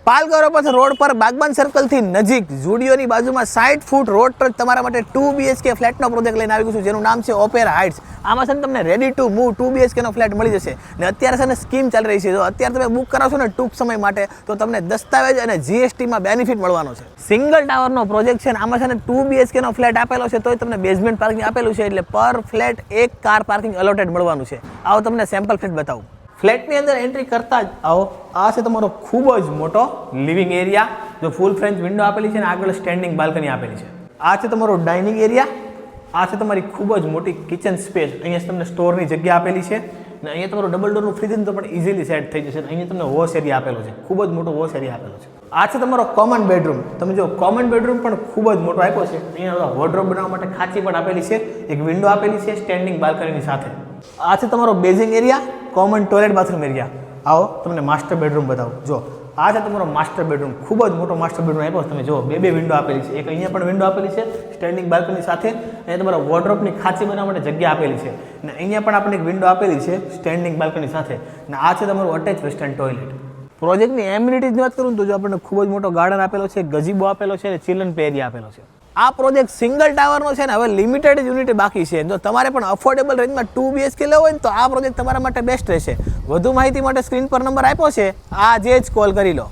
પાલગરો પાસે રોડ પર બાગબાન સર્કલથી નજીક ઝુડિયોની બાજુમાં 60 ફૂટ રોડ પર તમારા માટે 2 BHK ફ્લેટનો પ્રોજેક્ટ લઈને આવી ગયું છું, જેનું નામ છે ઓપેરા હાઇટ્સ. આમાં છે ને તમને રેડી ટુ મૂવ 2 BHK નો ફ્લેટ મળી જશે. ને અત્યારે છે ને સ્કીમ ચાલી રહી છે. જો અત્યારે તમે બુક કરાવશો ને ટૂંક સમય માટે તો તમને દસ્તાવેજ અને GSTમાં બેનિફિટ મળવાનો છે. સિંગલ ટાવરનો પ્રોજેક્ટ છે ને આમાં છે ને 2 BHK નો ફ્લેટ આપેલો છે, તોય તમને બેઝમેન્ટ પાર્કિંગ આપેલું છે, એટલે પર ફ્લેટ એક કાર પાર્કિંગ અલોટેડ મળવાનું છે. આવો તમને સેમ્પલ ફ્લેટ બતાવું. ફ્લેટની અંદર એન્ટ્રી કરતા જ આવો, આ છે તમારો ખૂબ જ મોટો લિવિંગ એરિયા. જો ફૂલ ફ્રેન્ચ વિન્ડો આપેલી છે ને આગળ સ્ટેન્ડિંગ બાલ્કની આપેલી છે. આ છે તમારો ડાઇનિંગ એરિયા. આ છે તમારી ખૂબ જ મોટી કિચન સ્પેસ. અહીંયા તમને સ્ટોરની જગ્યા આપેલી છે ને અહીંયા તમારું ડબલ ડોરનું ફ્રીજ તો પણ ઇઝીલી સેટ થઈ જશે. અહીંયા તમને વોશ એરિયા આપેલો છે, ખૂબ જ મોટો વોશ એરિયા આપેલો છે. આ છે તમારો કોમન બેડરૂમ. તમે જો કોમન બેડરૂમ પણ ખૂબ જ મોટો આપ્યો છે. અહીંયા વોર્ડરોબ બનાવવા માટે ખાંચી પણ આપેલી છે, એક વિન્ડો આપેલી છે સ્ટેન્ડિંગ બાલ્કનીની સાથે. આ છે તમારો basing area, common toilet bathroom area. આવો તમને માસ્ટર બેડરૂમ બતાવો. જો આ છે તમારો માસ્ટર બેડરૂમ, ખૂબ જ મોટો માસ્ટર બેડરૂમ આપ્યો છે. તમે જો બે વિન્ડો આપેલી છે, એક અહીંયા પણ વિન્ડો આપેલી છે સ્ટેન્ડિંગ બાલ્કની સાથે. અહીંયા તમારા વોર્ડરોબની ખાંચી બનાવવા માટે જગ્યા આપેલી છે અને અહીંયા પણ આપણને એક વિન્ડો આપેલી છે સ્ટેન્ડિંગ બાલ્કની સાથે. અને આ છે તમારું અટેચ વેસ્ટર્ન ટોયલેટ. પ્રોજેક્ટની એમ્યુનિટીઝની વાત કરું તો જો આપણને ખૂબ જ મોટો ગાર્ડન આપેલો છે, ગઝીબો આપેલો છે અને ચિલ્ડ્રન પ્લે એરિયા આપેલો છે. આ પ્રોજેક્ટ સિંગલ ટાવરનો છે ને હવે લિમિટેડ યુનિટ બાકી છે. જો તમારે પણ અફોર્ડેબલ રેન્જમાં 2 BHK લેવો હોય ને તો આ પ્રોજેક્ટ તમારા માટે બેસ્ટ રહેશે. વધુ માહિતી માટે સ્ક્રીન પર નંબર આપ્યો છે, આજે જ કોલ કરી લો.